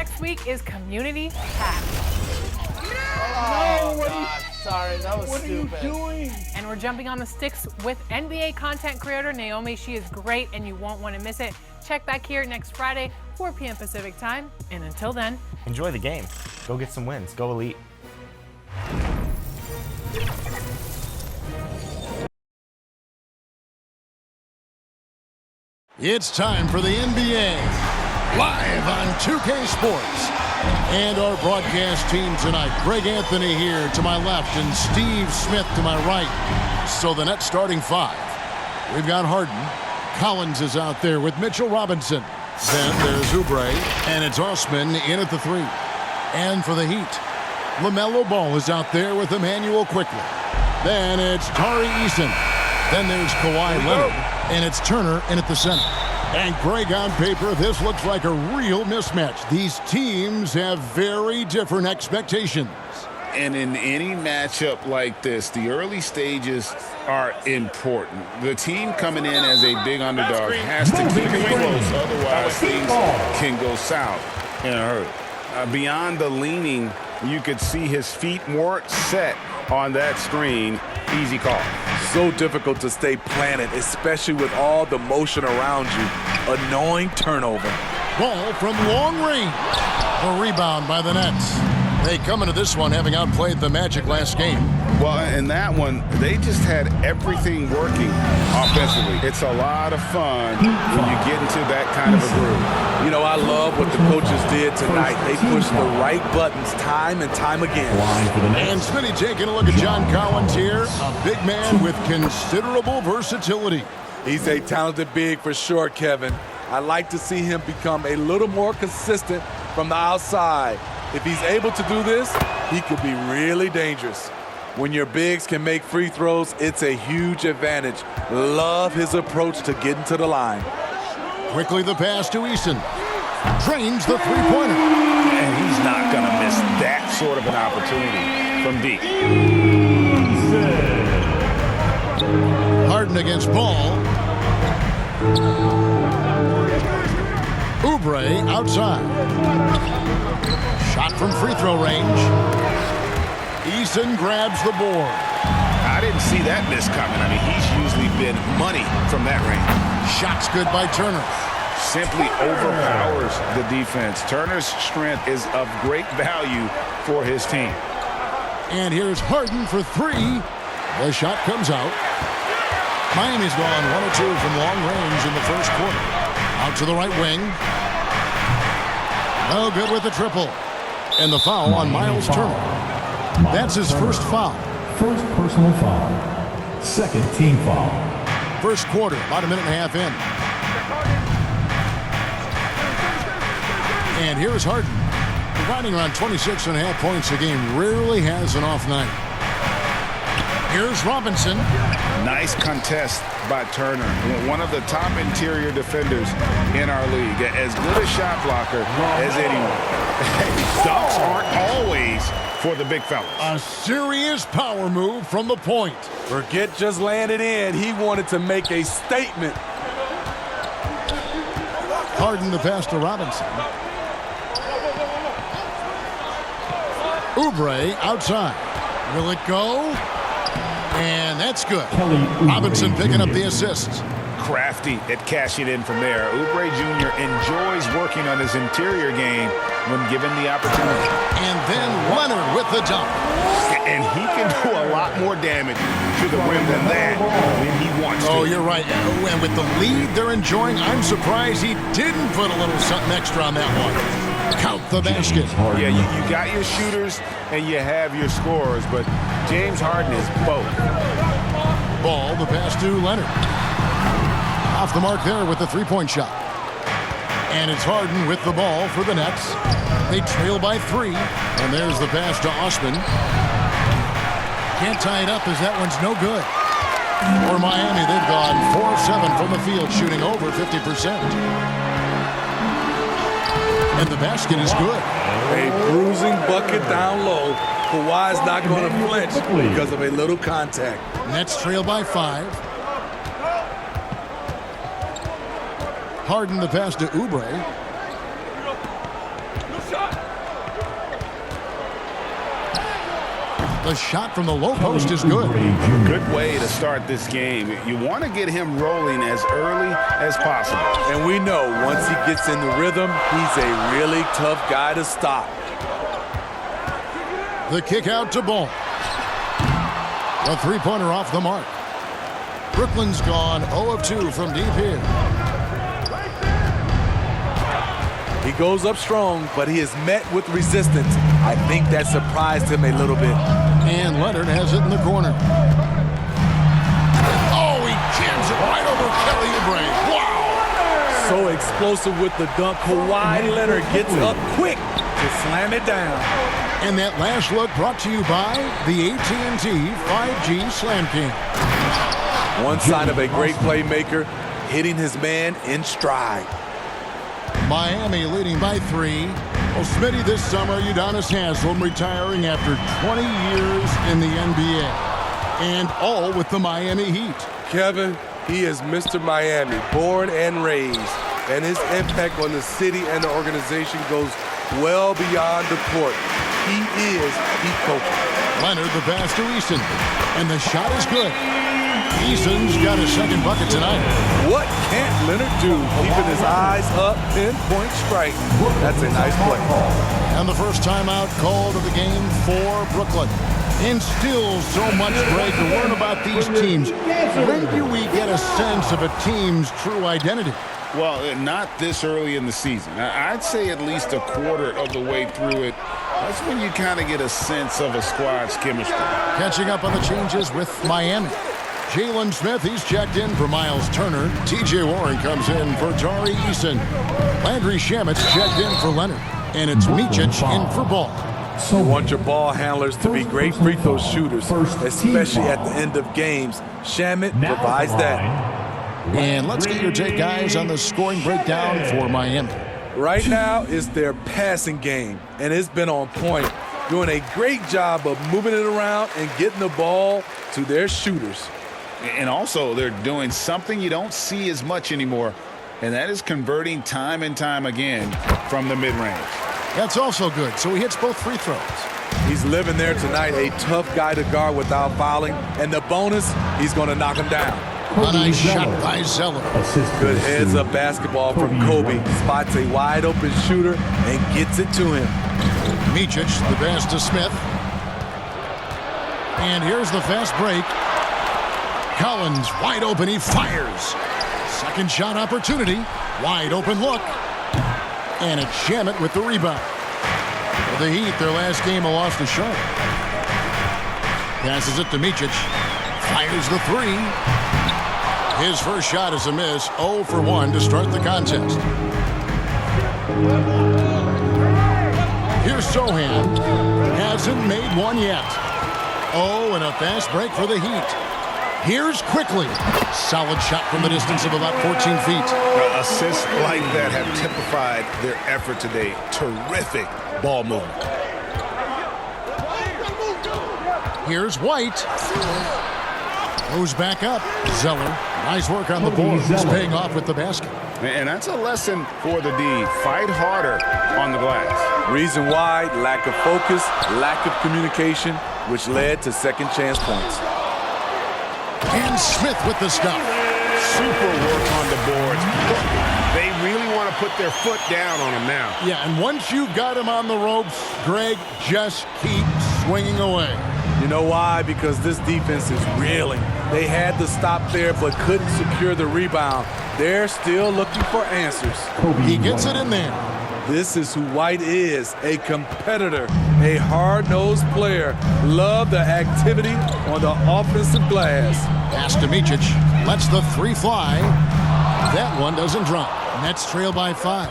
next week is community packed. Oh, God, sorry, that was stupid. What are you doing? And we're jumping on the sticks with NBA content creator Naomi. She is great and you won't want to miss it. Check back here next Friday, 4 p.m. Pacific time. And until then, enjoy the game. Go get some wins. Go Elite. It's time for the NBA, live on 2K Sports. And our broadcast team tonight, Greg Anthony here to my left and Steve Smith to my right. So the Nets starting five. We've got Harden. Collins is out there with Mitchell Robinson. Then there's Oubre, and it's Osman in at the three. And for the Heat, LaMelo Ball is out there with Emmanuel Quickly. Then it's Tari Eason. Then there's Kawhi Leonard, and it's Turner in at the center. And Greg, on paper, this looks like a real mismatch. These teams have very different expectations. And in any matchup like this, the early stages are important. The team coming in as a big underdog has to keep it close, otherwise things can go south in a hurry. Beyond the leaning, you could see his feet weren't set on that screen. Easy call. So difficult to stay planted, especially with all the motion around you. Annoying turnover. Ball from long range. A rebound by the Nets. They come into this one having outplayed the Magic last game. Well, in that one, they just had everything working offensively. It's a lot of fun when you get into that kind of a groove. You know, I love what the coaches did tonight. They pushed the right buttons time and time again. And Smitty taking a look at John Collins here. A big man with considerable versatility. He's a talented big for sure, Kevin. I'd like to see him become a little more consistent from the outside. If he's able to do this, he could be really dangerous. When your bigs can make free throws, it's a huge advantage. Love his approach to getting to the line. Quickly the pass to Eason. Drains the three-pointer. And he's not going to miss that sort of an opportunity from deep. Harden against Ball. Oubre outside. Shot from free throw range. Eason grabs the board. I didn't see that miss coming. I mean, he's usually been money from that range. Shot's good by Turner. Simply overpowers the defense. Turner's strength is of great value for his team. And here's Harden for three. The shot comes out. Miami's gone 1 or 2 from long range in the first quarter. Out to the right wing. No good with the triple. And the foul on Miles Turner. That's his first foul. First personal foul. Second team foul. First quarter, about a minute and a half in. And here's Harden. Providing around 26.5 points a game. Rarely has an off night. Here's Robinson. Nice contest by Turner. One of the top interior defenders in our league. As good a shot blocker as anyone. Dunks aren't always for the big fellas. A serious power move from the point. Forget just laying it in. He wanted to make a statement. Harden the pass to Robinson. Oubre outside. Will it go? And that's good. Robinson picking up the assist. Crafty at cashing in from there. Oubre Jr. enjoys working on his interior game when given the opportunity. And then Leonard with the dunk. And he can do a lot more damage to the rim than that when he wants to. Oh, you're right. And with the lead they're enjoying, I'm surprised he didn't put a little something extra on that one. Count the basket. Yeah, you got your shooters and you have your scorers, but James Harden is both. Ball, the pass to Leonard. Off the mark there with the three-point shot. And it's Harden with the ball for the Nets. They trail by 3. And there's the pass to Osman. Can't tie it up as that one's no good. For Miami, they've gone 4 of 7 from the field, shooting over 50%. And the basket is good. A bruising bucket down low. Kawhi's not going to flinch because of a little contact. Nets trail by 5. Harden the pass to Oubre. The shot from the low post is good. Good way to start this game. You want to get him rolling as early as possible. And we know once he gets in the rhythm, he's a really tough guy to stop. The kick out to Ball. A three-pointer off the mark. Brooklyn's gone 0 of 2 from deep here. He goes up strong, but he is met with resistance. I think that surprised him a little bit. And Leonard has it in the corner. Oh, he jams it right over Kelly Oubre. Wow! So explosive with the dunk. Kawhi Leonard gets up quick to slam it down. And that last look brought to you by the AT&T 5G Slam King. One sign of a great playmaker, hitting his man in stride. Miami leading by 3. Well, Smitty, this summer, Udonis Haslem retiring after 20 years in the NBA. And all with the Miami Heat. Kevin, he is Mr. Miami, born and raised. And his impact on the city and the organization goes well beyond the court. He is Heat coaching. Leonard the pass to Eason. And the shot is good. Eason's got a second bucket tonight. What can't Leonard do? Keeping his eyes up, pinpoint strike. That's a nice play. And the first timeout called of the game for Brooklyn. And still so much, Greg, to learn about these teams. When do we get a sense of a team's true identity? Well, not this early in the season. I'd say at least a quarter of the way through it. That's when you kind of get a sense of a squad's chemistry. Catching up on the changes with Miami. Jalen Smith, he's checked in for Miles Turner. T.J. Warren comes in for Tari Eason. Landry Shamit's checked in for Leonard. And it's Micic in for Ball. You want your ball handlers to be great free throw shooters, especially at the end of games. Shamit provides that. And let's get your take, guys, on the scoring breakdown for Miami. Right now, it's their passing game, and it's been on point. Doing a great job of moving it around and getting the ball to their shooters. And also, they're doing something you don't see as much anymore, and that is converting time and time again from the mid-range. That's also good, so he hits both free throws. He's living there tonight, a tough guy to guard without fouling, and the bonus, he's going to knock him down. A nice shot by Zeller. Good heads-up basketball from Kobe. Spots a wide-open shooter and gets it to him. Micic, the pass to Smith. And here's the fast break. Collins wide open, he fires. Second shot opportunity. Wide open look. And it's Shamet with the rebound. For the Heat, their last game, a loss to Charlotte. Passes it to Micic. Fires the 3. His first shot is a miss. 0 for 1 to start the contest. Here's Sohan. Hasn't made one yet. Oh, and a fast break for the Heat. Here's Quickly. Solid shot from the distance of about 14 feet. Assists like that have typified their effort today. Terrific ball movement. Here's White. Goes back up. Zeller. Nice work on the board. He's paying off with the basket. And that's a lesson for the D. Fight harder on the glass. Reason why, lack of focus, lack of communication, which led to second chance points. And Smith with the stop. Super work on the boards. They really want to put their foot down on him now. Yeah, and once you've got him on the ropes, Greg, just keep swinging away. You know why? Because this defense is reeling. They had to stop there but couldn't secure the rebound. They're still looking for answers. He gets it in there. This is who White is, a competitor, a hard-nosed player. Love the activity on the offensive glass. Pass to Micic. Lets the 3 fly. That one doesn't drop. Nets trail by 5.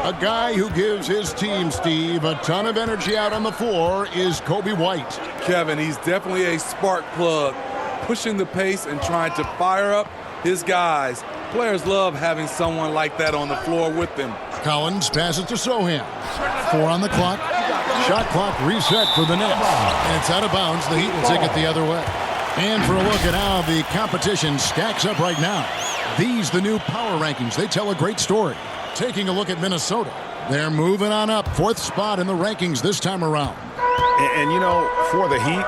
A guy who gives his team, Steve, a ton of energy out on the floor is Kobe White. Kevin, he's definitely a spark plug, pushing the pace and trying to fire up his guys. Players love having someone like that on the floor with them. Collins passes to Sohan. 4 on the clock. Shot clock reset for the Nets. And it's out of bounds. The Heat will take it the other way. And for a look at how the competition stacks up right now. These, the new power rankings. They tell a great story. Taking a look at Minnesota. They're moving on up. 4th spot in the rankings this time around. And you know, for the Heat,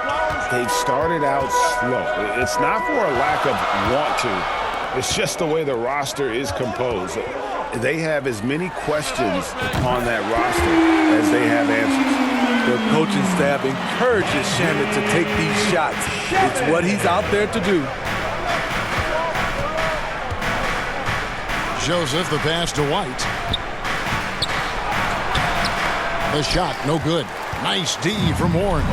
they've started out slow. It's not for a lack of want to. It's just the way the roster is composed. They have as many questions on that roster as they have answers. The coaching staff encourages Shamet to take these shots. It's what he's out there to do. Joseph, the pass to White. The shot, no good. Nice D from Warren.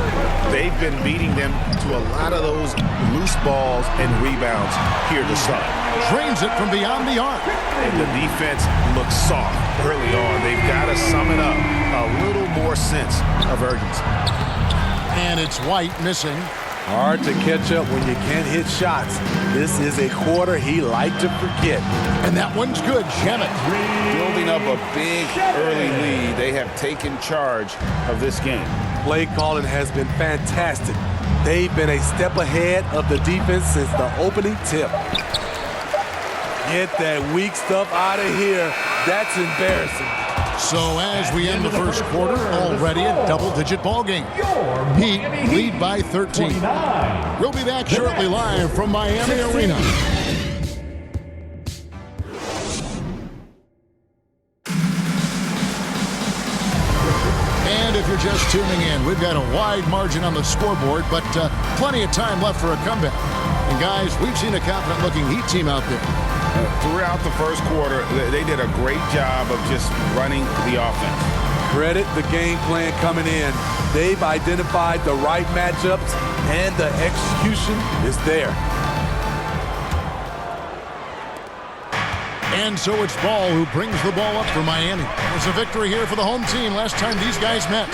They've been beating them to a lot of those loose balls and rebounds here to start. Drains it from beyond the arc. And the defense looks soft early on. They've got to sum it up. A little more sense of urgency. And it's White missing. Hard to catch up when you can't hit shots. This is a quarter he liked to forget. And that one's good. Shamet. Building up a big early lead. They have taken charge of this game. Play calling has been fantastic. They've been a step ahead of the defense since the opening tip. Get that weak stuff out of here. That's embarrassing. So as we end the first quarter, already a double-digit ball game. Heat lead by 13. We'll be back shortly live from Miami Arena. And if you're just tuning in, we've got a wide margin on the scoreboard, but plenty of time left for a comeback. And guys, we've seen a confident-looking Heat team out there. Throughout the first quarter, they did a great job of just running the offense. Credit the game plan coming in. They've identified the right matchups, and the execution is there. And so it's Ball who brings the ball up for Miami. It was a victory here for the home team last time these guys met.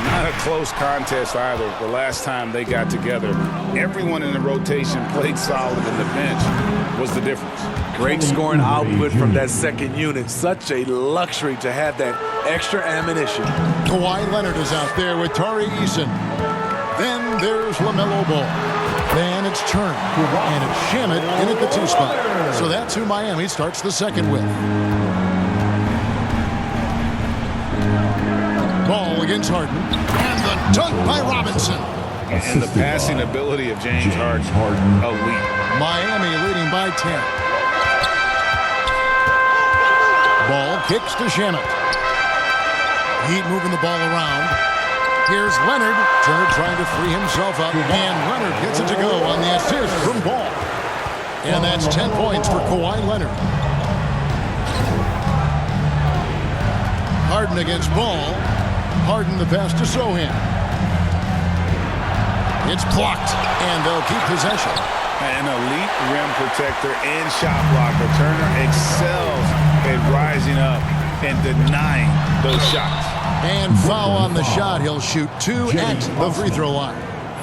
Not a close contest either the last time they got together. Everyone in the rotation played solid, and the bench was the difference. Great scoring output from that second unit. Such a luxury to have that extra ammunition. Kawhi Leonard is out there with Tari Eason. Then there's LaMelo Ball. Then it's Turner. And it's Shamet in at the 2 spot. So that's who Miami starts the second with. Ball against Harden. And the dunk by Robinson. And the passing ability of James Harden, elite. Miami leading by 10. Ball kicks to Shamet. Heat moving the ball around. Here's Leonard. Turner trying to free himself up. And Leonard gets it to go on the assist from Ball. And that's 10 points for Kawhi Leonard. Harden against Ball. Harden the pass to Sohan. It's blocked. And they'll keep possession. An elite rim protector and shot blocker. Turner excels at rising up and denying those shots. And foul on the shot. He'll shoot 2 at the free throw line.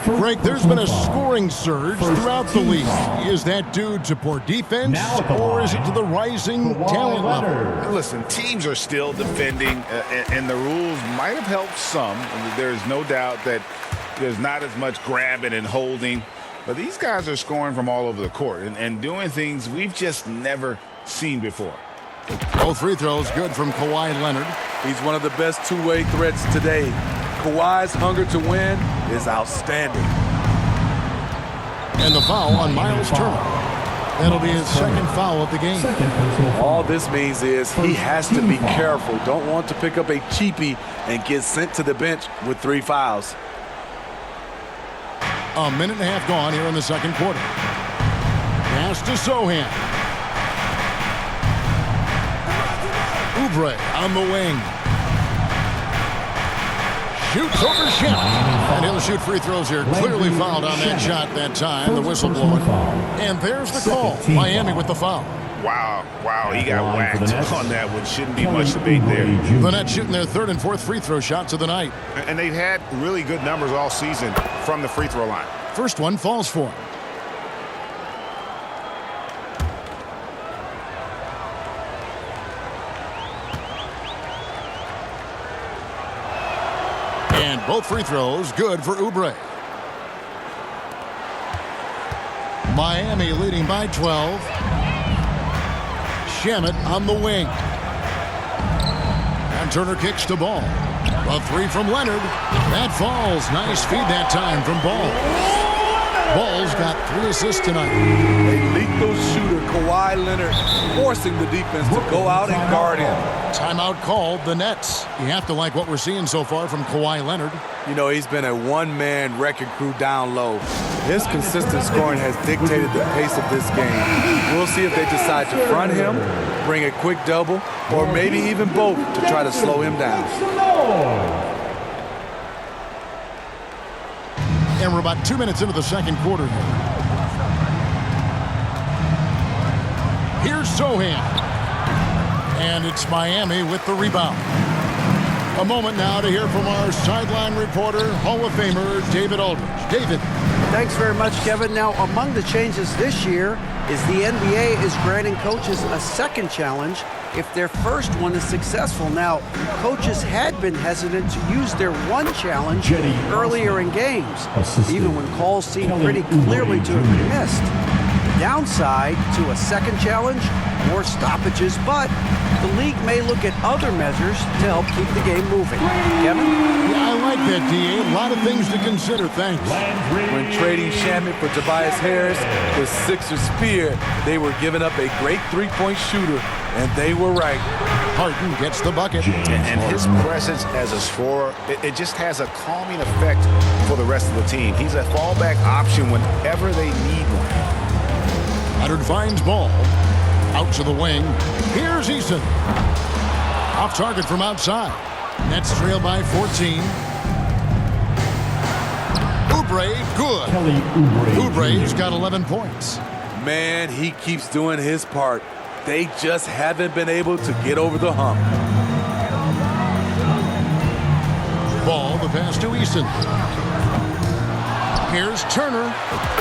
Greg, there's been a scoring surge throughout the league. Is that due to poor defense, or is it to the rising talent level? Listen, teams are still defending, and the rules might have helped some. There's no doubt that there's not as much grabbing and holding. But these guys are scoring from all over the court and doing things we've just never seen before. Both free throws good from Kawhi Leonard. He's one of the best two-way threats today. Kawhi's hunger to win is outstanding. And the foul on Miles Turner. That'll be his second foul of the game. All this means is he has to be careful. Don't want to pick up a cheapie and get sent to the bench with 3 fouls. A minute and a half gone here in the second quarter. Pass to Sohan. Oubre on the wing. Shoots over Shamet. And he'll shoot free throws here. Clearly fouled on that shot that time. The whistle blowing. And there's the call. Miami with the foul. Wow, he got whacked on that one. Shouldn't be much debate there. The Nets shooting their 3rd and 4th free throw shots of the night. And they've had really good numbers all season from the free throw line. First one falls for him. And both free throws good for Oubre. Miami leading by 12. Shamet on the wing. And And Turner kicks to Ball. A three from Leonard. That falls. Nice feed that time from Ball. Ball's got 3 assists tonight. A lethal shooter, Kawhi Leonard, forcing the defense to go out and guard him. Timeout called, the Nets. You have to like what we're seeing so far from Kawhi Leonard. You know, he's been a one-man wrecking crew down low. His consistent scoring has dictated the pace of this game. We'll see if they decide to front him, bring a quick double, or maybe even both to try to slow him down. And we're about 2 minutes into the second quarter here. Here's Sohan. And it's Miami with the rebound. A moment now to hear from our sideline reporter, Hall of Famer David Aldridge. David. Thanks very much, Kevin. Now, among the changes this year is the NBA is granting coaches a second challenge if their first one is successful. Now, coaches had been hesitant to use their one challenge earlier in games, even when calls seemed pretty clearly to have been missed. Downside to a second challenge, more stoppages, but the league may look at other measures to help keep the game moving. Kevin? Yeah, I like that, D.A. A lot of things to consider. Thanks. When trading Shamet for Tobias Harris, the Sixers feared they were giving up a great three-point shooter, and they were right. Harden gets the bucket. And his presence as a scorer, it just has a calming effect for the rest of the team. He's a fallback option whenever they need one. Leonard finds Ball. Out to the wing. Here's Eason. Off target from outside. Nets trail by 14. Oubre, good. Kelly Oubre. Oubre's got 11 points. Man, he keeps doing his part. They just haven't been able to get over the hump. Ball, the pass to Eason. Here's Turner.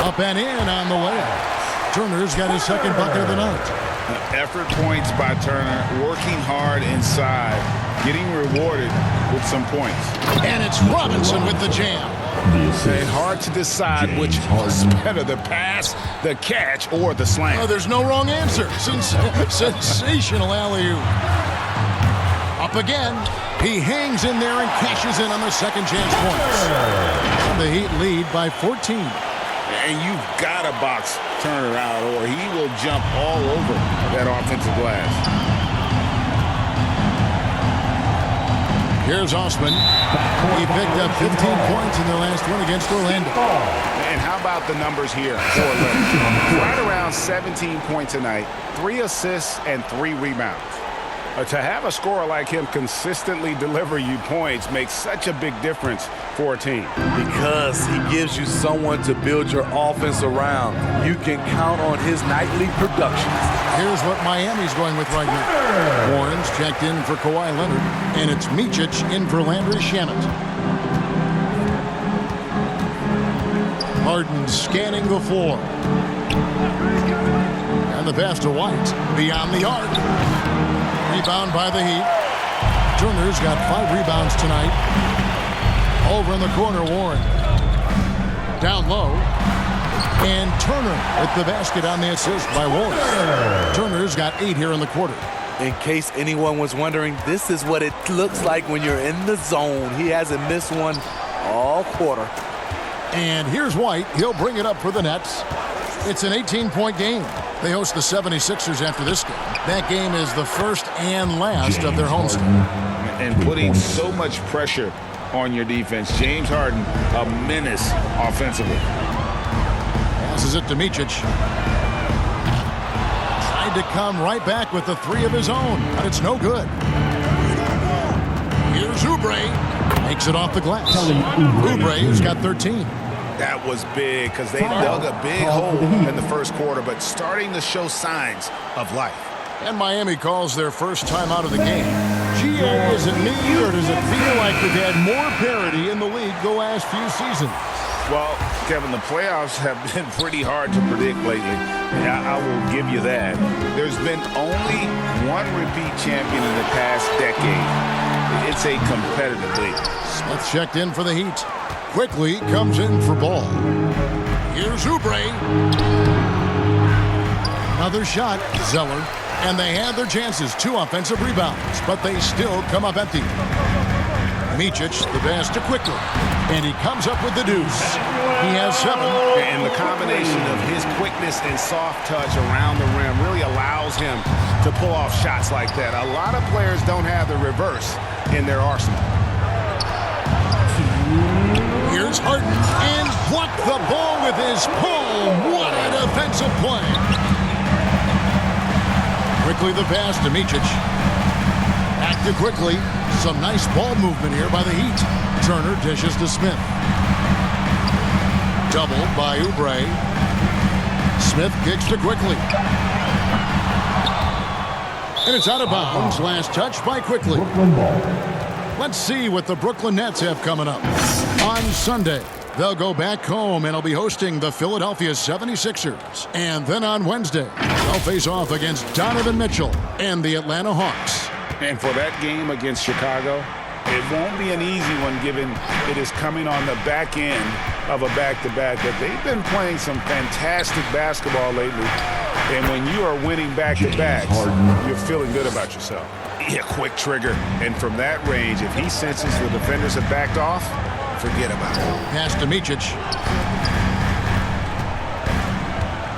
Up and in on the way. Turner's got his second bucket of the night. Effort points by Turner, working hard inside, getting rewarded with some points. And it's Robinson with the jam. And hard to decide which was better, the pass, the catch, or the slam. Oh, there's no wrong answer. Sensational alley-oop. Up again. He hangs in there and cashes in on the second chance points. And the Heat lead by 14. And you've got to box Turner out, or he will jump all over that offensive glass. Here's Osman. He picked up 15 points in their last one against Orlando. And how about the numbers here for Leonard? Right around 17 points a night, 3 assists, and 3 rebounds. To have a scorer like him consistently deliver you points makes such a big difference for a team. Because he gives you someone to build your offense around. You can count on his nightly production. Here's what Miami's going with right now. Warren's checked in for Kawhi Leonard, and it's Micic in for Landry Shamet. Harden scanning the floor. And the pass to White. Beyond the arc. Rebound by the Heat. Turner's got 5 rebounds tonight. Over in the corner, Warren. Down low. And Turner with the basket on the assist by Warren. Turner's got 8 here in the quarter. In case anyone was wondering, this is what it looks like when you're in the zone. He hasn't missed one all quarter. And here's White. He'll bring it up for the Nets. It's an 18-point game. They host the 76ers after this game. That game is the first and last of their homestand. And putting so much pressure on your defense. James Harden, a menace offensively. Passes it to Micic. Tried to come right back with the 3 of his own, but it's no good. Here's Oubre. Makes it off the glass. Oubre, who's got 13. That was big because they dug a big hole in the first quarter, but starting to show signs of life. And Miami calls their first time out of the game. GA, is it me, or does it feel like we've had more parity in the league the last few seasons? Well, Kevin, the playoffs have been pretty hard to predict lately. I will give you that. There's been only one repeat champion in the past decade. It's a competitive league. Smith checked in for the Heat. Quickly comes in for Ball. Here's Oubre. Another shot. Zeller. And they had their chances, 2 offensive rebounds, but they still come up empty. Micic, the pass to Quickly, and he comes up with the deuce. He has 7. And the combination of his quickness and soft touch around the rim really allows him to pull off shots like that. A lot of players don't have the reverse in their arsenal. Here's Harden, and blocked the ball with his palm. What a defensive play. Quickly the pass to Micic. Back to Quickly. Some nice ball movement here by the Heat. Turner dishes to Smith. Doubled by Oubre. Smith kicks to Quickly. And it's out of bounds. Last touch by Quickly. Let's see what the Brooklyn Nets have coming up. On Sunday, they'll go back home and will be hosting the Philadelphia 76ers. And then on Wednesday, they'll face off against Donovan Mitchell and the Atlanta Hawks. And for that game against Chicago, it won't be an easy one given it is coming on the back end of a back-to-back. But they've been playing some fantastic basketball lately. And when you are winning back-to-backs, you're feeling good about yourself. Yeah, quick trigger. And from that range, if he senses the defenders have backed off, forget about it. Pass to Micic.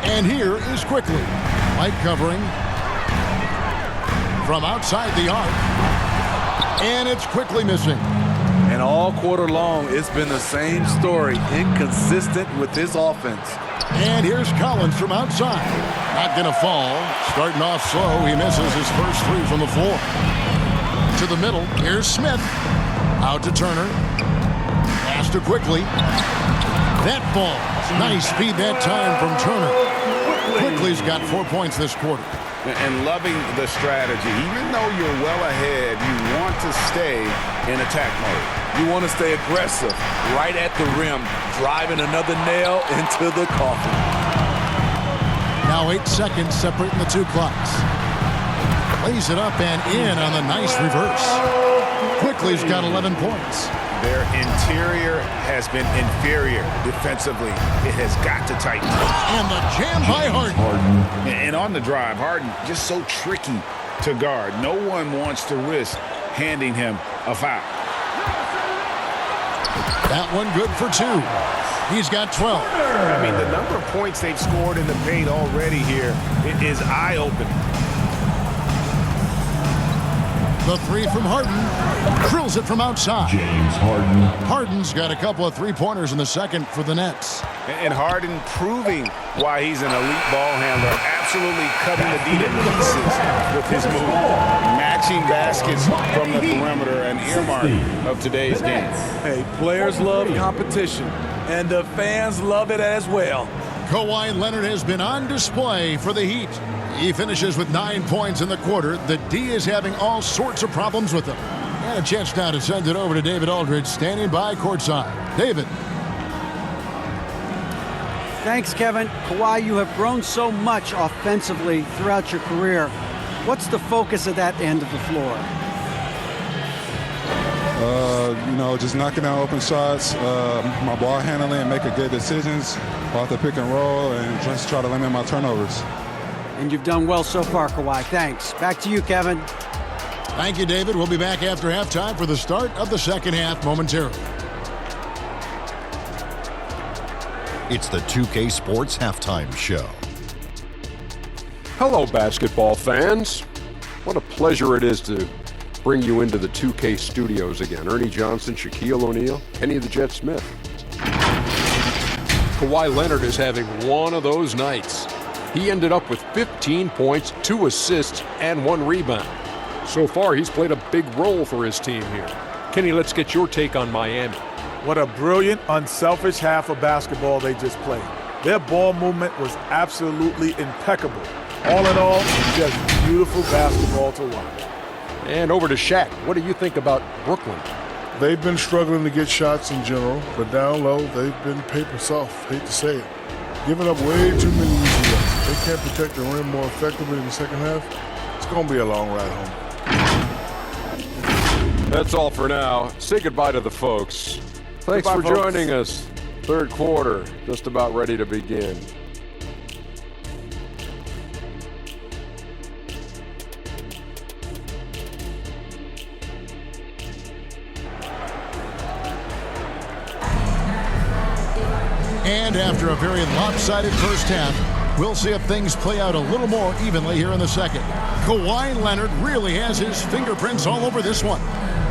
And here is Quickly. Light covering. From outside the arc. And it's Quickly missing. And all quarter long, it's been the same story. Inconsistent with his offense. And here's Collins from outside. Not going to fall. Starting off slow, he misses his first 3 from the floor. To the middle, here's Smith. Out to Turner. Pass to Quickly. That ball. Nice speed that time from Turner. Quickly's got 4 points this quarter. And loving the strategy. Even though you're well ahead, you want to stay in attack mode. You want to stay aggressive, right at the rim, driving another nail into the coffin. Now 8 seconds separating the 2 clocks. Lays it up and in on the nice reverse. Quickly's got 11 points. Their interior has been inferior defensively. It has got to tighten. And the jam by Harden. And on the drive, Harden just so tricky to guard. No one wants to risk handing him a foul. That one good for 2. He's got 12. I mean, the number of points they've scored in the paint already here is eye-opening. The 3 from Harden. Drills it from outside. James Harden. Harden's got a couple of 3-pointers in the second for the Nets. And Harden proving why he's an elite ball handler. Absolutely cutting the D to pieces with his move. Matching baskets from the perimeter, an earmark of today's game. Hey, players love competition, and the fans love it as well. Kawhi Leonard has been on display for the Heat. He finishes with 9 points in the quarter. The D is having all sorts of problems with him. And a chance now to send it over to David Aldridge, standing by courtside. David. Thanks, Kevin. Kawhi, you have grown so much offensively throughout your career. What's the focus of that end of the floor? Just knocking down open shots, my ball handling, making good decisions off the pick and roll, and just try to limit my turnovers. And you've done well so far, Kawhi. Thanks. Back to you, Kevin. Thank you, David. We'll be back after halftime for the start of the second half momentarily. It's the 2K Sports Halftime Show. Hello, basketball fans. What a pleasure it is to bring you into the 2K studios again. Ernie Johnson, Shaquille O'Neal, Kenny the Jet Smith. Kawhi Leonard is having one of those nights. He ended up with 15 points, 2 assists, and 1 rebound. So far, he's played a big role for his team here. Kenny, let's get your take on Miami. What a brilliant, unselfish half of basketball they just played. Their ball movement was absolutely impeccable. All in all, just beautiful basketball to watch. And over to Shaq. What do you think about Brooklyn? They've been struggling to get shots in general, but down low, they've been paper soft. Hate to say it. Giving up way too many easy looks. They can't protect the rim more effectively in the second half. It's going to be a long ride home. That's all for now. Say goodbye to the folks. Thanks for joining us. Third quarter, just about ready to begin. And after a very lopsided first half, we'll see if things play out a little more evenly here in the second. Kawhi Leonard really has his fingerprints all over this one.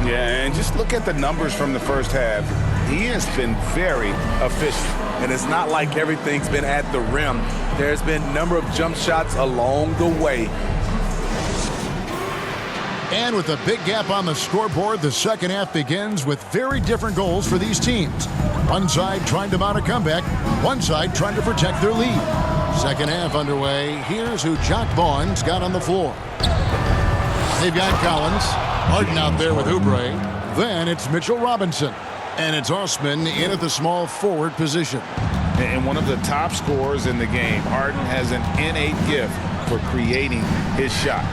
Yeah, and just look at the numbers from the first half. He has been very efficient. And it's not like everything's been at the rim. There's been a number of jump shots along the way. And with a big gap on the scoreboard, the second half begins with very different goals for these teams. One side trying to mount a comeback, one side trying to protect their lead. Second half underway. Here's who Jock Vaughn's got on the floor. They've got Collins, Harden out there with Oubre. Then it's Mitchell Robinson. And it's Osman in at the small forward position. And one of the top scorers in the game, Harden has an innate gift for creating his shot.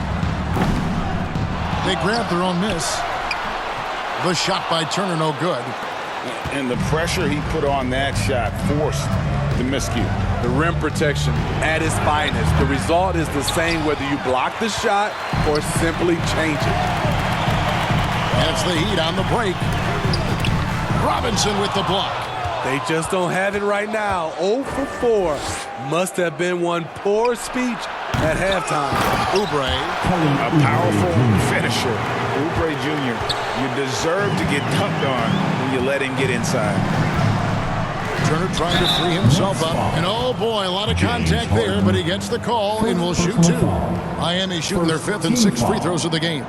They grab their own miss. The shot by Turner no good. And the pressure he put on that shot forced the miscue. The rim protection at its finest. The result is the same whether you block the shot or simply change it. That's the Heat on the break. Robinson with the block. They just don't have it right now. 0 for 4. Must have been one poor speech at halftime. Oubre. A powerful finisher. Oubre Jr., you deserve to get dunked on when you let him get inside. Turner trying to free himself up. And oh boy, a lot of contact there, but he gets the call and will shoot two. Miami shooting their 5th and 6th free throws of the game.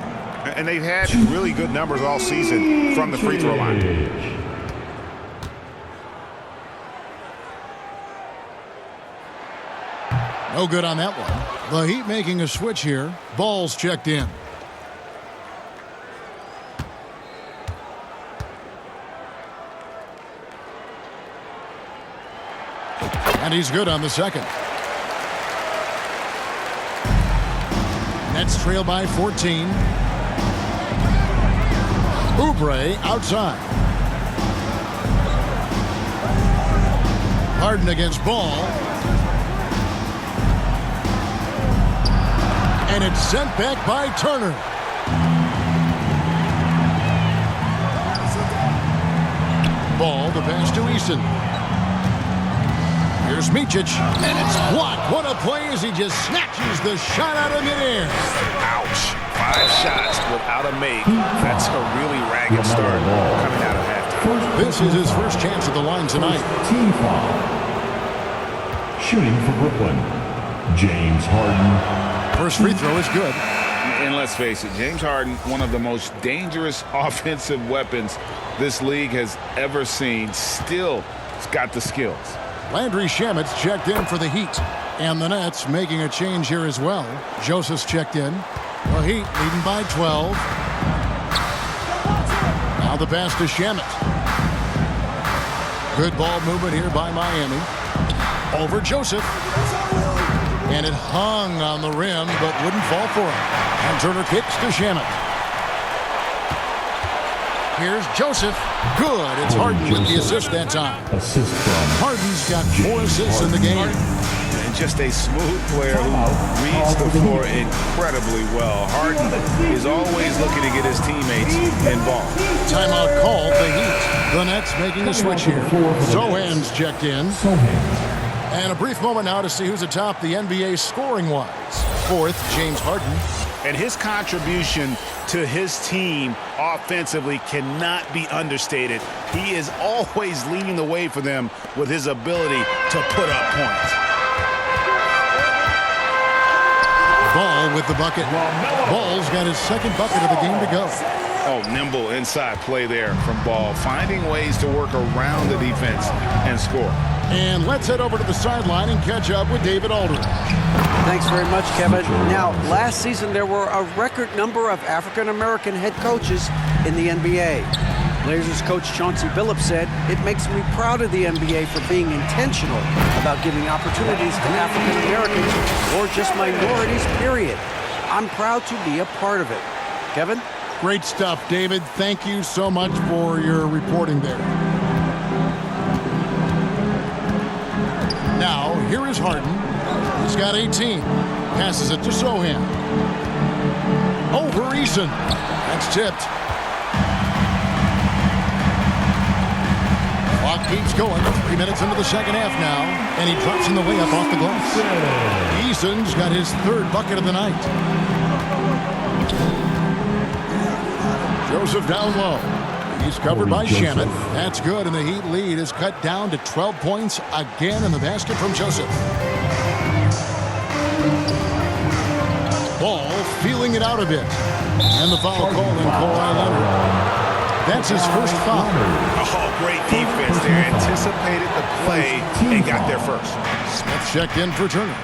And they've had really good numbers all season from the free throw line. No good on that one. The Heat making a switch here. Ball's checked in. And he's good on the second. Nets trail by 14. Oubre outside. Harden against Ball. And it's sent back by Turner. Ball, the pass to Eason. Here's Micic, and it's blocked. What a play as he just snatches the shot out of midair. Ouch. 5 shots without a make. That's a really ragged start coming out of halftime. This is his first chance at the line tonight. Team foul. Shooting for Brooklyn, James Harden. First free throw is good. And let's face it, James Harden, one of the most dangerous offensive weapons this league has ever seen, still has got the skills. Landry Shamet's checked in for the Heat. And the Nets making a change here as well. Joseph's checked in. The Heat leading by 12. Now the pass to Shamet. Good ball movement here by Miami. Over Joseph. And it hung on the rim, but wouldn't fall for him. And Turner kicks to Shamet. Here's Joseph. Good. It's Harden with the assist that time. Assist from Harden's got 4 assists in the game. And just a smooth player who reads the floor incredibly well. Harden is always looking to get his teammates involved. Timeout called the Heat. The Nets making a switch here. Sohan's checked in. And a brief moment now to see who's atop the NBA scoring-wise. 4th, James Harden. And his contribution to his team offensively cannot be understated. He is always leading the way for them with his ability to put up points. Ball with the bucket. Ball's got his 2nd bucket of the game to go. Oh, nimble inside play there from Ball, finding ways to work around the defense and score. And let's head over to the sideline and catch up with David Aldridge. Thanks very much, Kevin. Now, last season there were a record number of African-American head coaches in the NBA. Blazers coach Chauncey Billups said, "It makes me proud of the NBA for being intentional about giving opportunities to African-Americans or just minorities, period. I'm proud to be a part of it." Kevin? Great stuff, David. Thank you so much for your reporting there. Now, here is Harden. He's got 18. Passes it to Sohan. Over Eason. That's tipped. Clock keeps going. 3 minutes into the second half now, and he drops in the layup off the glass. Eason's got his third bucket of the night. Joseph down low. He's covered by Shamet. That's good, and the Heat lead is cut down to 12 points again in the basket from Joseph. Ball feeling it out a bit. And the foul call in Kawhi Leonard. That's his first foul. Oh, great defense there. Anticipated the play and got there first. Smith checked in for Turner.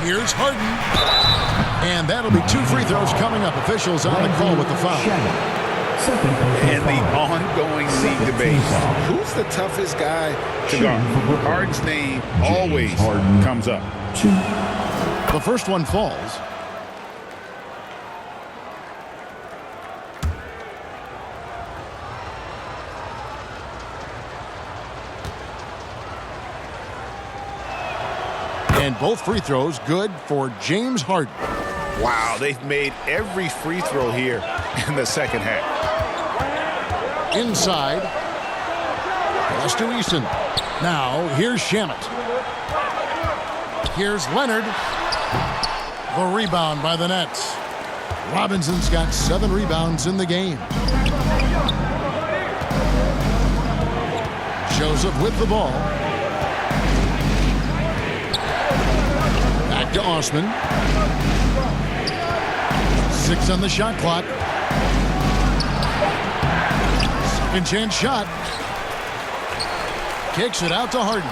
Here's Harden. And that'll be 2 free throws coming up. Officials on the call with the foul. And the ongoing league debate. Who's the toughest guy to guard? Harden's name always comes up. The first one falls. And both free throws good for James Harden. Wow, they've made every free throw here in the second half. Inside. Pass to Eason. Now, here's Shamet. Here's Leonard. The rebound by the Nets. Robinson's got 7 rebounds in the game. Joseph with the ball. Back to Osman. 6 on the shot clock. Second chance shot. Kicks it out to Harden.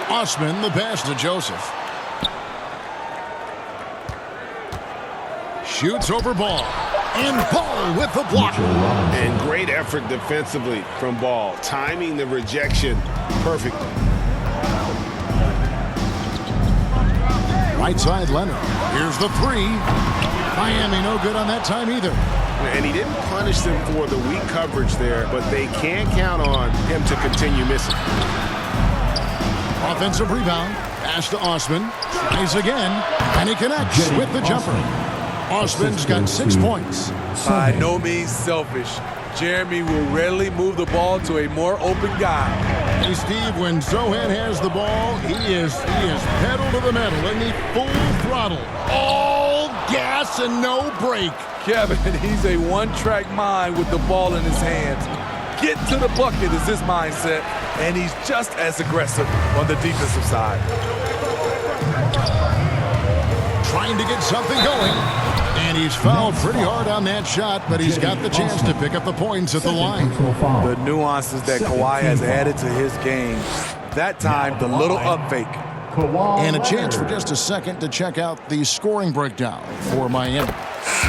Osman the pass to Joseph. Shoots over Ball. And Ball with the block. And great effort defensively from Ball. Timing the rejection perfectly. Right side Leonard. Here's the 3. Miami no good on that time either. And he didn't punish them for the weak coverage there, but they can't count on him to continue missing. Offensive rebound. Pass to Osman. Tries again. And he connects with the jumper. Osman's got 6 points. By no means selfish. Jeremy will readily move the ball to a more open guy. Hey, Steve, when Zohan has the ball, he is pedal to the metal, and he full throttle. All gas and no brake. Kevin, he's a one-track mind with the ball in his hands. Get to the bucket is his mindset, and he's just as aggressive on the defensive side. Trying to get something going. And he's fouled pretty hard on that shot, but he's got the chance to pick up the points at the line. The nuances that Kawhi has added to his game. That time, the little up fake. And a chance for just a second to check out the scoring breakdown for Miami.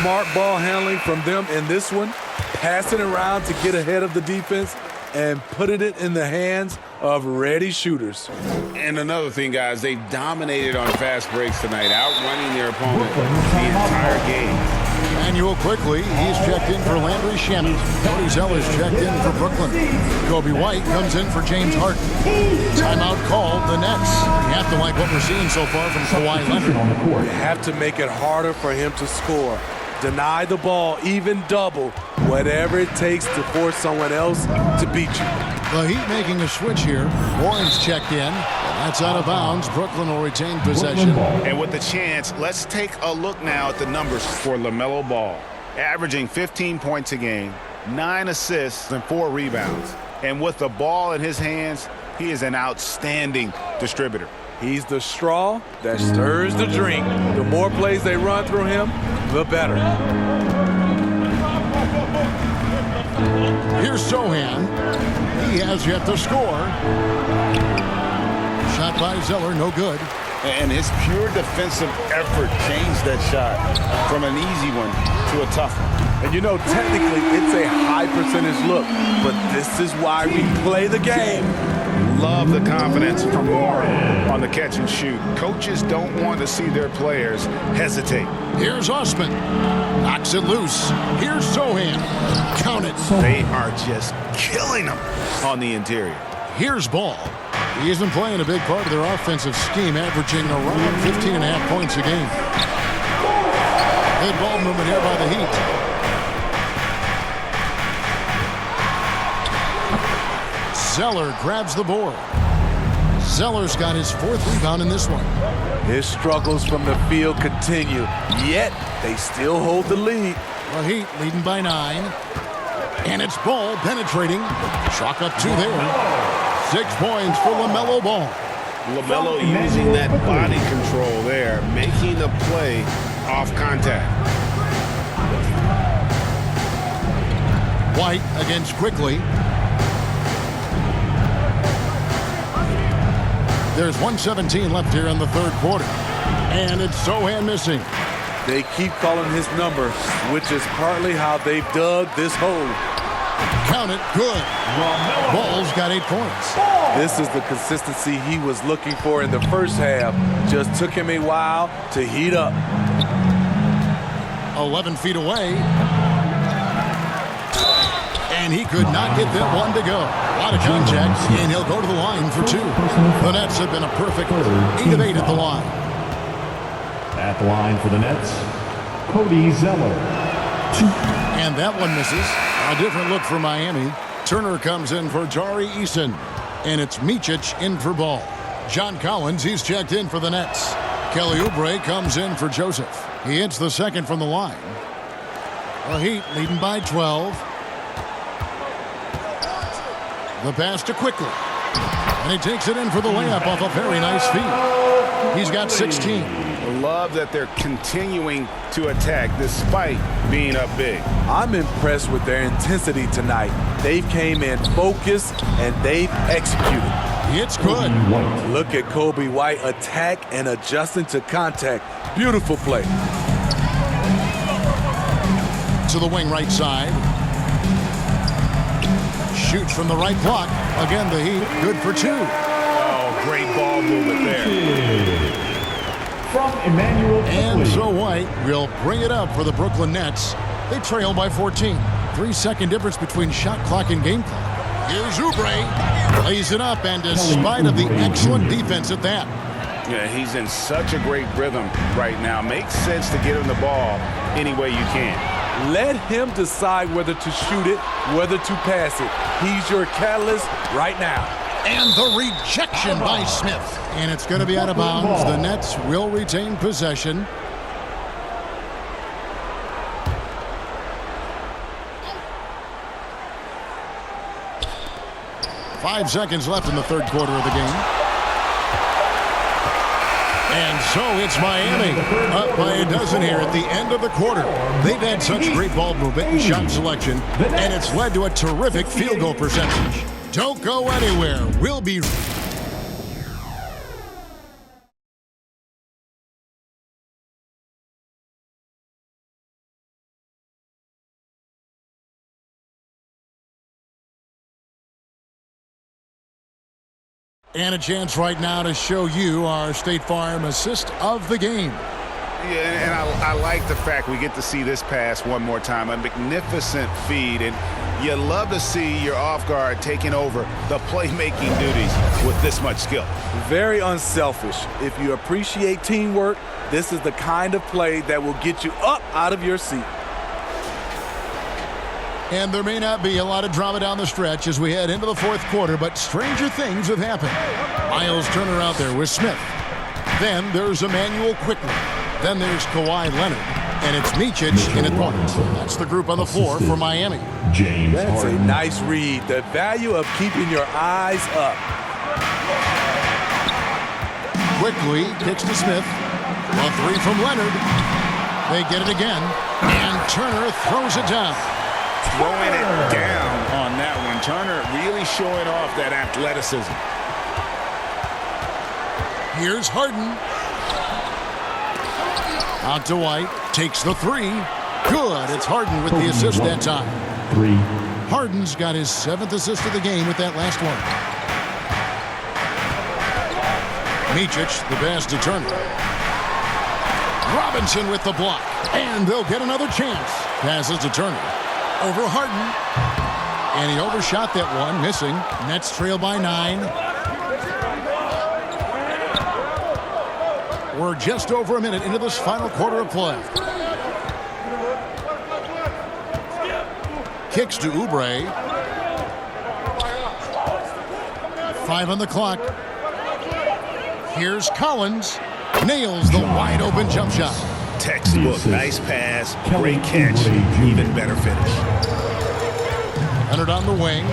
Smart ball handling from them in this one. Passing around to get ahead of the defense and putting it in the hands of ready shooters. And another thing, guys, they've dominated on fast breaks tonight, outrunning their opponent the entire game. Manuel quickly, he's checked in for Landry Shamet. Cody Zeller's checked in for Brooklyn. Kobe White comes in for James Harden. Timeout called the Nets. You have to like what we're seeing so far from Kawhi Leonard. You have to make it harder for him to score. Deny the ball, even double, whatever it takes to force someone else to beat you. The Heat making a switch here. Warren's checked in. That's out of bounds. Brooklyn will retain possession. And with the chance, let's take a look now at the numbers for LaMelo Ball. Averaging 15 points a game, 9 assists, and 4 rebounds. And with the ball in his hands, he is an outstanding distributor. He's the straw that stirs the drink. The more plays they run through him, the better. Here's Sohan. He has yet to score. Shot by Zeller, no good. And his pure defensive effort changed that shot from an easy one to a tough one. And you know, technically, it's a high percentage look, but this is why we play the game. Love the confidence from Warren on the catch and shoot. Coaches don't want to see their players hesitate. Here's Osman. Knocks it loose. Here's Sohan. Count it. They are just killing them on the interior. Here's Ball. He's been playing a big part of their offensive scheme, averaging around 15.5 points a game. Good ball movement here by the Heat. Zeller grabs the board. Zeller's got his 4th rebound in this one. His struggles from the field continue, yet they still hold the lead. The Heat leading by 9. And it's Ball penetrating. Chalk up 2 there. 6 points for LaMelo Ball. LaMelo using that body control there, making the play off contact. White against Quickly. There's 1:17 left here in the 3rd quarter. And it's Sochan missing. They keep calling his number, which is partly how they've dug this hole. Count it, good. Ball's got 8 points. This is the consistency he was looking for in the first half. Just took him a while to heat up. 11 feet away. And he could not get that one to go. A lot of contact, and he'll go to the line for 2. The Nets have been a perfect 8 of 8 at the line. At the line for the Nets, Cody Zeller. 2. And that one misses. A different look for Miami. Turner comes in for Jari Eason. And it's Micic in for Ball. John Collins, he's checked in for the Nets. Kelly Oubre comes in for Joseph. He hits the second from the line. The Heat leading by 12. The pass to Quickly. And he takes it in for the layup off a very nice feed. He's got 16. Love that they're continuing to attack despite being up big. I'm impressed with their intensity tonight. They've came in focused and they've executed. It's good. Look at Kobe White attack and adjusting to contact. Beautiful play. To the wing right side. Shoots from the right block. Again, the Heat good for 2. Oh, great ball movement there. From Emmanuel And so White will bring it up for the Brooklyn Nets. They trail by 14. 3-second difference between shot clock and game clock. Here's Oubre. Lays it up, and despite of the excellent defense at that. Yeah, he's in such a great rhythm right now. Makes sense to get him the ball any way you can. Let him decide whether to shoot it, whether to pass it. He's your catalyst right now. And the rejection by Smith. And it's going to be out of bounds. The Nets will retain possession. Five seconds left in the 3rd quarter of the game. And so it's Miami up by a dozen here at the end of the quarter. They've had such great ball movement and shot selection, and it's led to a terrific field goal percentage. Don't go anywhere. We'll be... And a chance right now to show you our State Farm assist of the game. Yeah, and I like the fact we get to see this pass one more time. A magnificent feed, and you love to see your off guard taking over the playmaking duties with this much skill. Very unselfish. If you appreciate teamwork, this is the kind of play that will get you up out of your seat. And there may not be a lot of drama down the stretch as we head into the 4th quarter, but stranger things have happened. Miles Turner out there with Smith. Then there's Emmanuel Quickly. Then there's Kawhi Leonard. And it's Micic in at point. That's the group on the floor for Miami. That's a nice read. The value of keeping your eyes up. Quickly kicks to Smith. A 3 from Leonard. They get it again. And Turner throws it down. Throwing it down on that one. Turner really showing off that athleticism. Here's Harden. Out to White. Takes the 3. Good. It's Harden with the assist that time. 3. Harden's got his 7th assist of the game with that last one. Micic, the pass to Turner. Robinson with the block. And they'll get another chance. Passes to Turner. Over Harden. And he overshot that one, missing. Nets trail by 9. We're just over a minute into this final quarter of play. Kicks to Oubre. 5 on the clock. Here's Collins. Nails the wide open jump shot. Textbook, nice pass, great catch, even better finish. Leonard on the wing.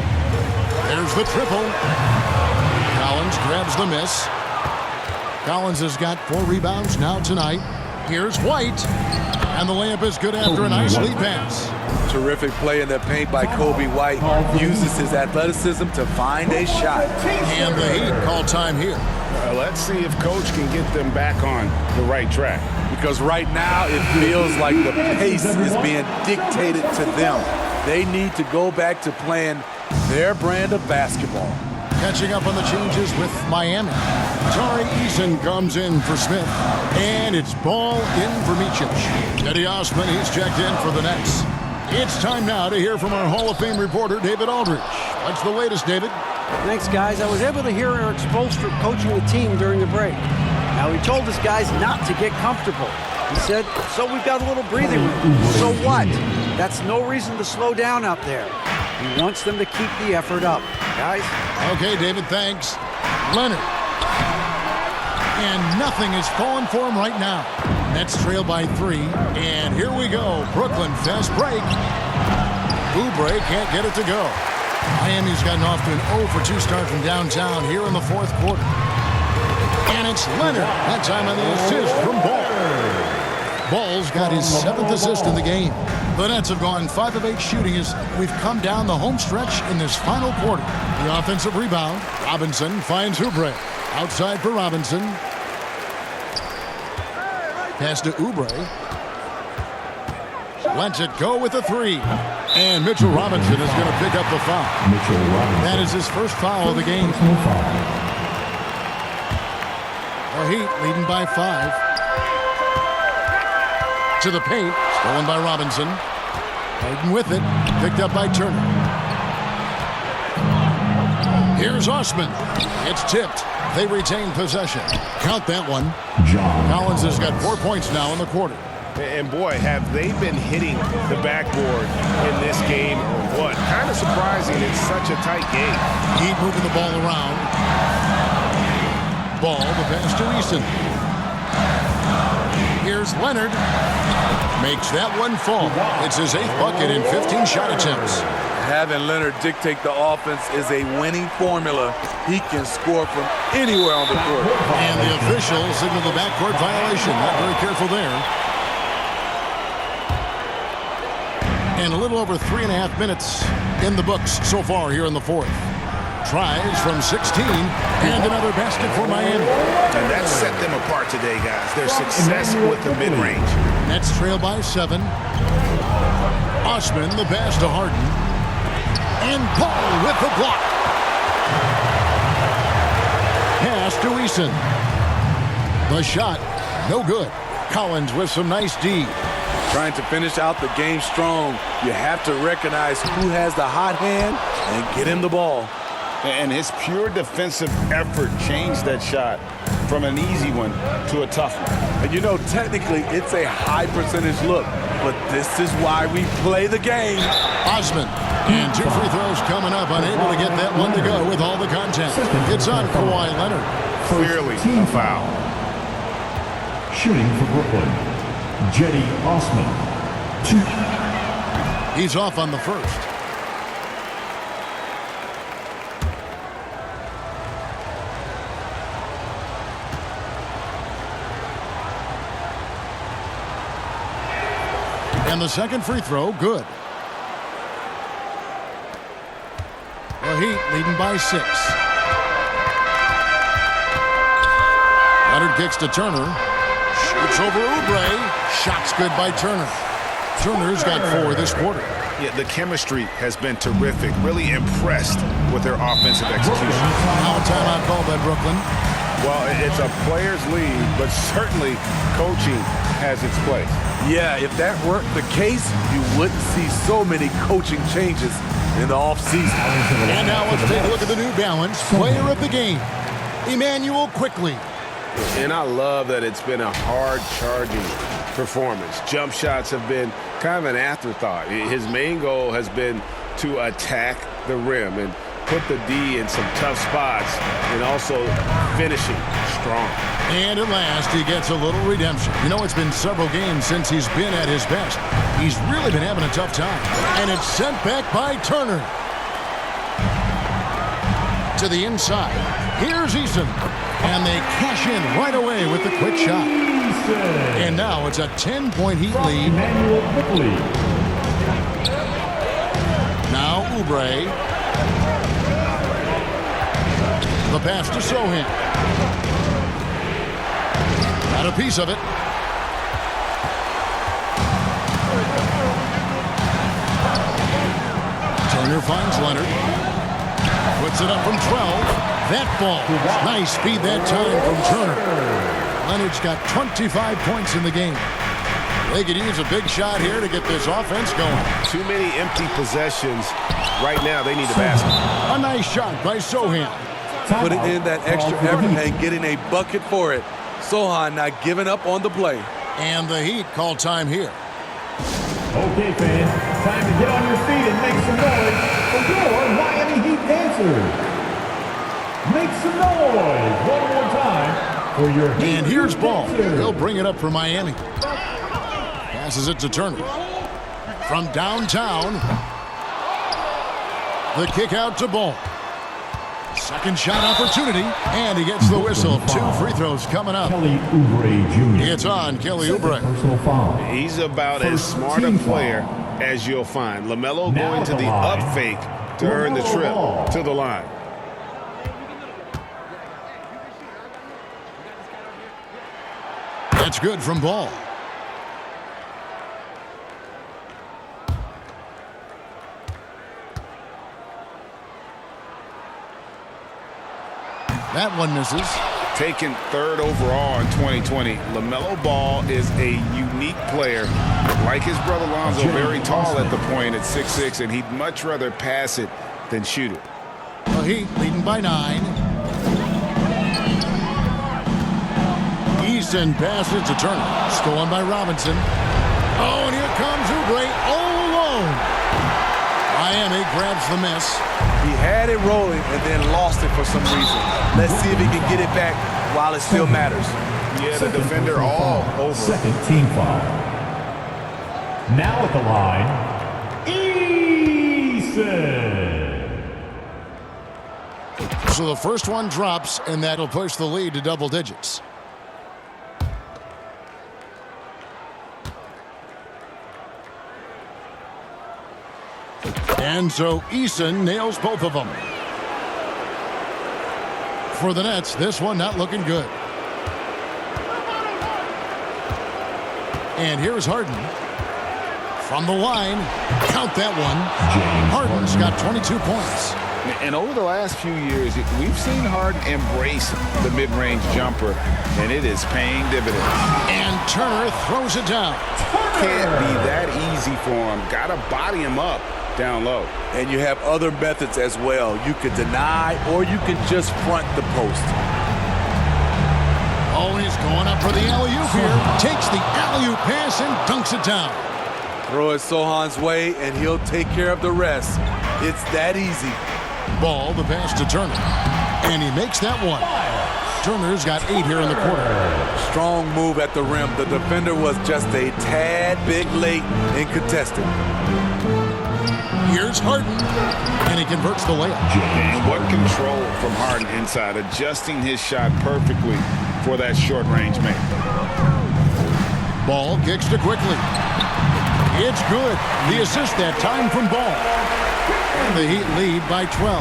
There's the triple. Collins grabs the miss. Collins has got 4 rebounds now tonight. Here's White. And the layup is good after a nice lead pass. Terrific play in the paint by Kobe White. Uses his athleticism to find a shot. And the Heat call time here. Let's see if Coach can get them back on the right track. Because right now it feels like the pace is being dictated to them. They need to go back to playing their brand of basketball. Catching up on the changes with Miami. Tari Eason comes in for Smith. And it's ball in for Micic. Eddie Osman, he's checked in for the Nets. It's time now to hear from our Hall of Fame reporter, David Aldridge. What's the latest, David? Thanks, guys. I was able to hear Eric Spoelstra coaching the team during the break. Now, he told his guys not to get comfortable. He said, so we've got a little breathing room. So what? That's no reason to slow down out there. He wants them to keep the effort up. Guys? Okay, David, thanks. Leonard. And nothing is falling for him right now. Nets trail by 3. And here we go. Brooklyn fast break. Oubre can't get it to go. Miami's gotten off to an 0-for-2 start from downtown here in the 4th quarter. And it's Leonard. That time on the assist from Ball. Ball's got his 7th assist in the game. The Nets have gone 5 of 8 shooting as we've come down the home stretch in this final quarter. The offensive rebound. Robinson finds Oubre. Outside for Robinson. Pass to Oubre. Lets it go with a 3. And Mitchell Robinson is going to pick up the foul. That is his first foul of the game. The Heat leading by 5. To the paint. Stolen by Robinson. Harden with it. Picked up by Turner. Here's Osman. It's tipped. They retain possession. Count that one. Collins has got 4 points now in the quarter. And boy, have they been hitting the backboard in this game or what? Kind of surprising. It's such a tight game. Heat moving the ball around. Ball, the pass to Eason. Here's Leonard. Makes that one fall. It's his 8th bucket in 15 shot attempts. Having Leonard dictate the offense is a winning formula. He can score from anywhere on the court. And the official signaled the backcourt violation. Not very careful there. And a little over 3.5 minutes in the books so far here in the 4th. Tries from 16, and another basket for Miami. And that set them apart today, guys. Their success with the mid-range. Nets trail by 7. Osman, the pass to Harden. And Paul with the block. Pass to Eason. The shot, no good. Collins with some nice D. Trying to finish out the game strong, you have to recognize who has the hot hand and get him the ball. And his pure defensive effort changed that shot from an easy one to a tough one. And you know, technically, it's a high percentage look, but this is why we play the game. Osman, and 2 free throws coming up, unable to get that one to go with all the contact. It's on Kawhi Leonard. Clearly a foul. Shooting for Brooklyn, Jetty Osman. 2. He's off on the first. And the second free throw, good. The Heat leading by 6. Leonard kicks to Turner. Shoots over Oubre. Shots good by Turner. Turner's got 4 this quarter. Yeah, the chemistry has been terrific. Really impressed with their offensive execution. Now a timeout call by Brooklyn. Well, it's a player's league, but certainly coaching has its place. Yeah, if that weren't the case, you wouldn't see so many coaching changes in the offseason. And now let's take a look at the New Balance player of the game, Immanuel Quickley. And I love that it's been a hard-charging performance. Jump shots have been kind of an afterthought. His main goal has been to attack the rim, and put the D in some tough spots and also finishing strong. And at last, he gets a little redemption. You know, it's been several games since he's been at his best. He's really been having a tough time. And it's sent back by Turner. To the inside. Here's Eason. And they cash in right away with the quick shot. And now it's a 10-point Heat lead. Now Oubre. The pass to Sohan. Got a piece of it. Turner finds Leonard. Puts it up from 12. That ball. Nice speed that time from Turner. Leonard's got 25 points in the game. They could use a big shot here to get this offense going. Too many empty possessions. Right now, they need a basket. A nice shot by Sohan. Putting in that extra effort and getting a bucket for it. Sohan not giving up on the play. And the Heat call time here. Okay, fans, time to get on your feet and make some noise for your Miami Heat dancers. Make some noise one more time for your Heat. And here's Ball. They'll bring it up for Miami. Passes it to Turner. From downtown, the kick out to Ball. Second shot opportunity, and he gets the whistle. 2 free throws coming up. Kelly Oubre Jr. It's on Kelly Oubre. Personal foul. He's about as smart a player as you'll find. LaMelo going to the up fake to earn the trip to the line. That's good from Ball. That one misses. Taken 3rd overall in 2020, LaMelo Ball is a unique player. Like his brother Lonzo, very tall at the point at 6'6", and he'd much rather pass it than shoot it. The Heat leading by 9. Eason passes to Turner. Stolen by Robinson. Oh, and here comes Oubre all alone. Miami grabs the miss. He had it rolling and then lost it for some reason. Let's see if he can get it back while it still matters. Yeah, the defender all over. Second team foul. Now at the line, Eason. So the first one drops, and that'll push the lead to double digits. And so Eason nails both of them. For the Nets, this one not looking good. And here's Harden. From the line, count that one. Harden's got 22 points. And over the last few years, we've seen Harden embrace the mid-range jumper, and it is paying dividends. And Turner throws it down. Can't be that easy for him. Got to body him up down low. And you have other methods as well. You can deny or you can just front the post. Oh, he's going up for the alley-oop here. Takes the alley-oop pass and dunks it down. Throw it Sohan's way and he'll take care of the rest. It's that easy. Ball, the pass to Turner. And he makes that one. Turner's got 8 here in the quarter. Strong move at the rim. The defender was just a tad bit late in contesting. Here's Harden, and he converts the layup. And what control from Harden inside, adjusting his shot perfectly for that short-range man. Ball kicks to quickly. It's good. The assist that time from Ball. And the Heat lead by 12.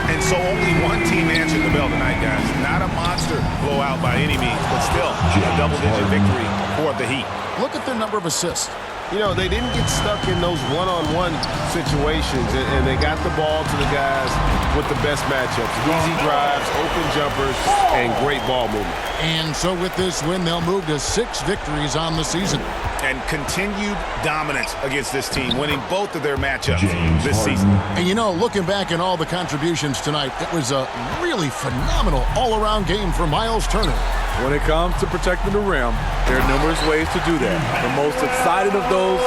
And so only one team answered the bell tonight, guys. Not a monster blowout by any means, but still a double-digit victory for the Heat. Look at their number of assists. You know, they didn't get stuck in those one-on-one situations, and they got the ball to the guys with the best matchups. Easy drives, open jumpers, and great ball movement. And so with this win, they'll move to 6 victories on the season. And continued dominance against this team, winning both of their matchups this season. And you know, looking back at all the contributions tonight, it was a really phenomenal all-around game for Miles Turner. When it comes to protecting the rim, there are numerous ways to do that. The most excited of those,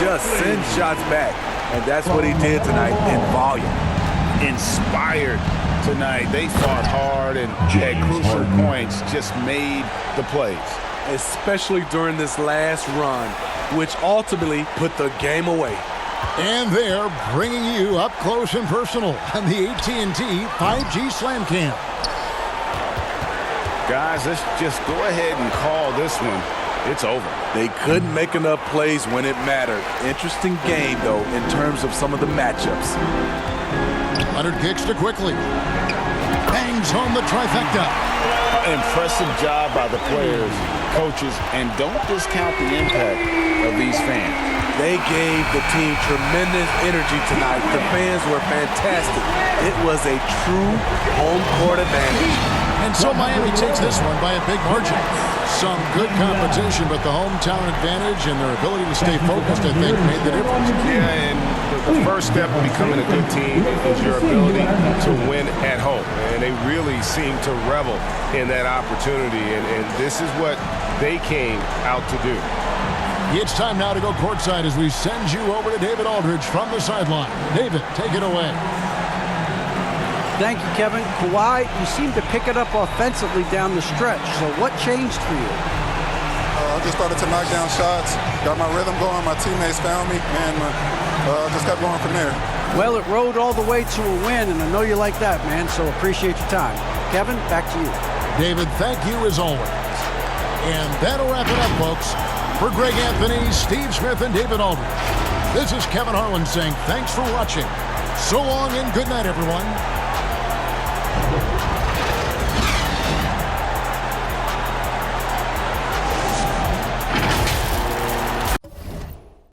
just send shots back. And that's what he did tonight in volume. inspired tonight. They fought hard and at crucial points just made the plays. Especially during this last run, which ultimately put the game away. And they're bringing you up close and personal on the AT&T 5G Slam Cam. Guys, let's just go ahead and call this one. It's over. They couldn't make enough plays when it mattered. Interesting game, though, in terms of some of the matchups. Leonard kicks to Quickly. Bangs home the trifecta. Impressive job by the players, coaches, and don't discount the impact of these fans. They gave the team tremendous energy tonight. The fans were fantastic. It was a true home court advantage. And so Miami takes this one by a big margin. Some good competition, but the hometown advantage and their ability to stay focused, I think, made the difference. Yeah, and the first step of becoming a good team is your ability to win at home. And they really seem to revel in that opportunity, and this is what they came out to do. It's time now to go courtside as we send you over to David Aldridge from the sideline. David, take it away. Thank you, Kevin. Kawhi, you seem to pick it up offensively down the stretch. So what changed for you? I just started to knock down shots, got my rhythm going, my teammates found me, and just kept going from there. Well, it rode all the way to a win, and I know you like that, man, so appreciate your time. Kevin, back to you. David, thank you as always. And that'll wrap it up, folks. For Greg Anthony, Steve Smith, and David Aldridge, this is Kevin Harlan saying thanks for watching. So long and good night, everyone.